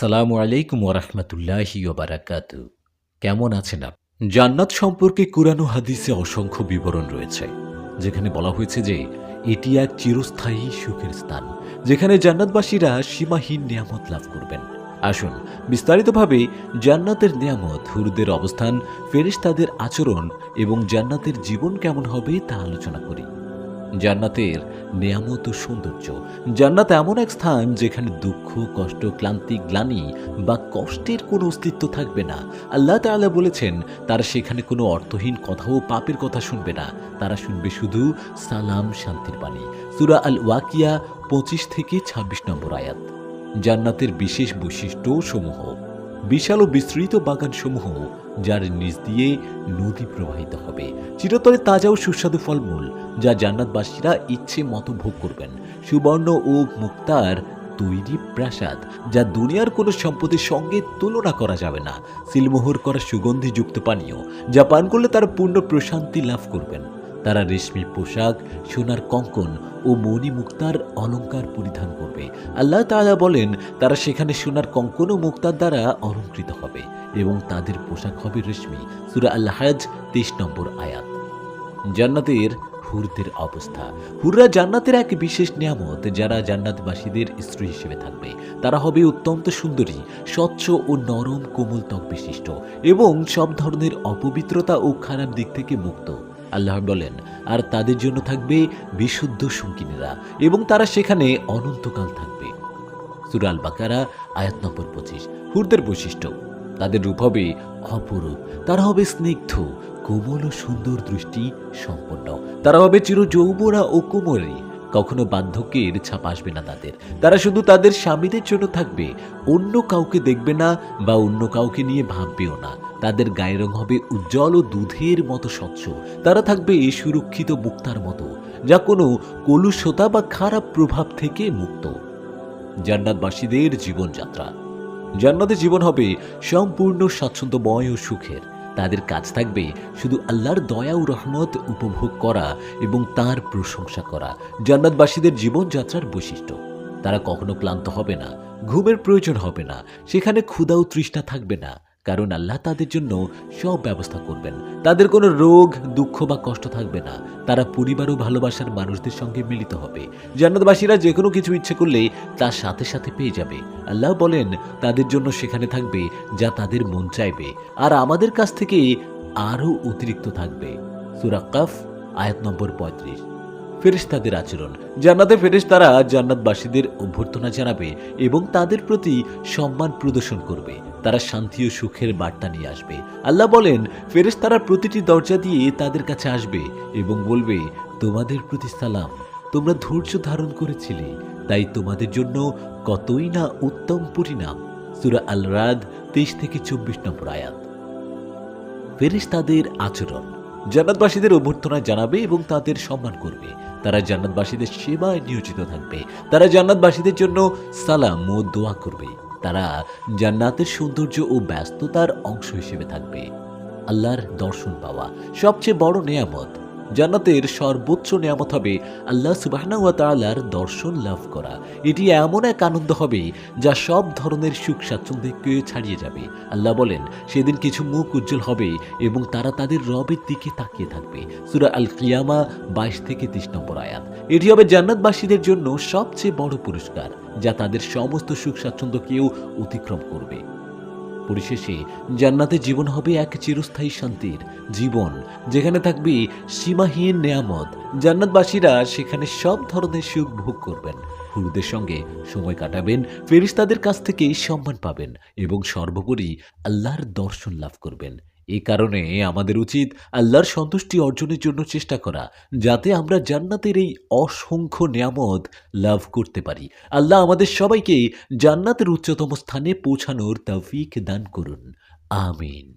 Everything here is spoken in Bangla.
আসসালামু আলাইকুম ওরহমতুল্লাহি ওবারাকাতু। কেমন আছেন আপনি? জান্নাত সম্পর্কে কুরআন ও হাদিসে অসংখ্য বিবরণ রয়েছে, যেখানে বলা হয়েছে যে এটি এক চিরস্থায়ী সুখের স্থান, যেখানে জান্নাতবাসীরা সীমাহীন নিয়ামত লাভ করবেন। আসুন বিস্তারিতভাবে জান্নাতের নিয়ামত, হুরদের অবস্থান, ফেরেশতাদের আচরণ এবং জান্নাতের জীবন কেমন হবে তা আলোচনা করি। জান্নাতের নেয়ামত ও সৌন্দর্য। জান্নাত এমন এক স্থান যেখানে দুঃখ, কষ্ট, ক্লান্তি, গ্লানি বা কষ্টের কোনো অস্তিত্ব থাকবে না। আল্লাহ তাআলা বলেছেন, তারা সেখানে কোনো অর্থহীন কথা ও পাপের কথা শুনবে না। তারা শুনবে শুধু সালাম, শান্তির বাণী। সূরা আল ওয়াকিয়া 25 থেকে 26 নম্বর আয়াত। জান্নাতের বিশেষ বৈশিষ্ট্য সমূহ: বিশাল ও বিস্তৃত বাগানসমূহ, যার নিচ দিয়ে নদী প্রবাহিত হবে। চিরতরে তাজা ও সুস্বাদু ফলমূল, যা জান্নাতবাসীরা ইচ্ছে মতো ভোগ করবেন। সুবর্ণ ও মুক্তার তৈরি প্রাসাদ, যা দুনিয়ার কোনো সম্পদের সঙ্গে তুলনা করা যাবে না। সিলমোহর করা সুগন্ধিযুক্ত পানীয়, যা পান করলে তারা পূর্ণ প্রশান্তি লাভ করবেন। তারা রেশমি পোশাক, সোনার কঙ্কন ও মণি মুক্তার অলঙ্কার পরিধান করবে। আল্লাহ তাআলা বলেন, তারা সেখানে সোনার কঙ্কন ও মুক্তার দ্বারা অলঙ্কৃত হবে এবং তাদের পোশাক হবে রেশমি। সূরা আল হজ 23 নম্বর আয়াত। জান্নাতের হুরদের অবস্থা। হুররা জান্নাতের এক বিশেষ নিয়ামত, যারা জান্নাতবাসীদের স্ত্রী হিসেবে থাকবে। তারা হবে অত্যন্ত সুন্দরী, স্বচ্ছ ও নরম কোমল ত্বক বিশিষ্ট এবং সব ধরনের অপবিত্রতা ও খারাপ দিক থেকে মুক্ত। আল্লাহ বলেন, আর তাদের জন্য থাকবে বিশুদ্ধ সঙ্গিনীরা এবং তারা সেখানে অনন্তকাল থাকবে। সূরা আল বাকারা আয়াত নম্বর 25। হুরদের বৈশিষ্ট্য: তাদের রূপ হবে অপরূপ, তারা হবে স্নিগ্ধ, কোমল ও সুন্দর দৃষ্টি সম্পন্ন। তারা হবে চির যৌবনা ও কোমলী, কখনো বার্ধক্যের ছাপ আসবে না তাদের। তারা শুধু তাদের স্বামীদের জন্য থাকবে, অন্য কাউকে দেখবে না বা অন্য কাউকে নিয়ে ভাববেও না। তাদের গায়ের রং হবে উজ্জ্বল ও দুধের মতো স্বচ্ছ। তারা থাকবে সুরক্ষিত মুক্তার মতো, যা কোনো কলুষতা বা খারাপ প্রভাব থেকে মুক্ত। জান্নাতবাসীদের জীবনযাত্রা। জান্নাতে জীবন হবে সম্পূর্ণ স্বাচ্ছন্দ্যময় ও সুখের। তাদের কাজ থাকবে শুধু আল্লাহর দয়া ও রহমত উপভোগ করা এবং তার প্রশংসা করা। জান্নাতবাসীদের জীবনযাত্রার বৈশিষ্ট্য: তারা কখনো ক্লান্ত হবে না, ঘুমের প্রয়োজন হবে না, সেখানে ক্ষুধা ও তৃষ্ণা থাকবে না, কারণ আল্লাহ তাদের জন্য সব ব্যবস্থা করবেন। তাদের কোনো রোগ, দুঃখ বা কষ্ট থাকবে না। তারা পরিবার ও ভালোবাসার মানুষদের সঙ্গে মিলিত হবে। জান্নাতবাসীরা যে কোনো কিছু ইচ্ছে করলে তার সাথে সাথে পেয়ে যাবে। আল্লাহ বলেন, তাদের জন্য সেখানে থাকবে যা তাদের মন চাইবে, আর আমাদের কাছ থেকে আরও অতিরিক্ত থাকবে। সূরা কাফ আয়াত নম্বর 35। ফেরেশতাদের আচরণ। জান্নাতে ফেরেশতারা জান্নাতবাসীদের অভ্যর্থনা জানাবে এবং তাদের প্রতি সম্মান প্রদর্শন করবে। তারা শান্তি ও সুখের বার্তা নিয়ে আসবে। আল্লাহ বলেন, ফেরেশতারা প্রতিটি দরজা দিয়ে তাদের কাছে আসবে এবং বলবে, তোমাদের প্রতি সালাম, তোমরা ধৈর্য ধারণ করেছিলে, তাই তোমাদের জন্য কতই না উত্তম পরিণাম। সূরা আল রাদ 23 থেকে 24 নম্বর আয়াত। ফেরেশতাদের আচরণ। জান্নাতবাসীদের অভ্যর্থনা জানাবে এবং তাদের সম্মান করবে। তারা জান্নাতবাসীদের সেবায় নিয়োজিত থাকবে। তারা জান্নাতবাসীদের জন্য সালাম ও দোয়া করবে। তারা জান্নাতের সৌন্দর্য ও ব্যস্ততার অংশ হিসেবে থাকবে। আল্লাহর দর্শন পাওয়া সবচেয়ে বড় নেয়ামত। জান্নাতের সর্বোচ্চ নেয়ামত হবে আল্লাহ সুবহানাহু ওয়া তাআলার দর্শন লাভ করা। এটি এমন এক আনন্দ হবে যা সব ধরনের সুখ স্বাচ্ছন্দ্যকে ছাড়িয়ে যাবে। আল্লাহ বলেন, সেদিন কিছু মুখ উজ্জ্বল হবে এবং তারা তাদের রবের দিকে তাকিয়ে থাকবে। সূরা আল কিয়ামা 22 থেকে 30 নম্বর আয়াত। এটি হবে জান্নাতবাসীদের জন্য সবচেয়ে বড় পুরস্কার, যা তাদের সমস্ত সুখ স্বাচ্ছন্দ্যকেও অতিক্রম করবে। পরিশেষে জান্নাতে জীবন হবে এক চিরস্থায়ী শান্তির জীবন, যেখানে থাকবে সীমাহীন নেয়ামত। জান্নাতবাসীরা সেখানে সব ধরনের সুখ ভোগ করবেন, হুরদের সঙ্গে সময় কাটাবেন, ফেরেশতাদের কাছ থেকে সম্মান পাবেন এবং সর্বোপরি আল্লাহর দর্শন লাভ করবেন। এই কারণে আমাদের উচিত আল্লাহর সন্তুষ্টি অর্জনের জন্য চেষ্টা করা, যাতে আমরা জান্নাতের এই অসংখ্য নিয়ামত লাভ করতে পারি। আল্লাহ আমাদের সবাইকে জান্নাতের উচ্চতম স্থানে পৌঁছানোর তৌফিক দান করুন। আমিন।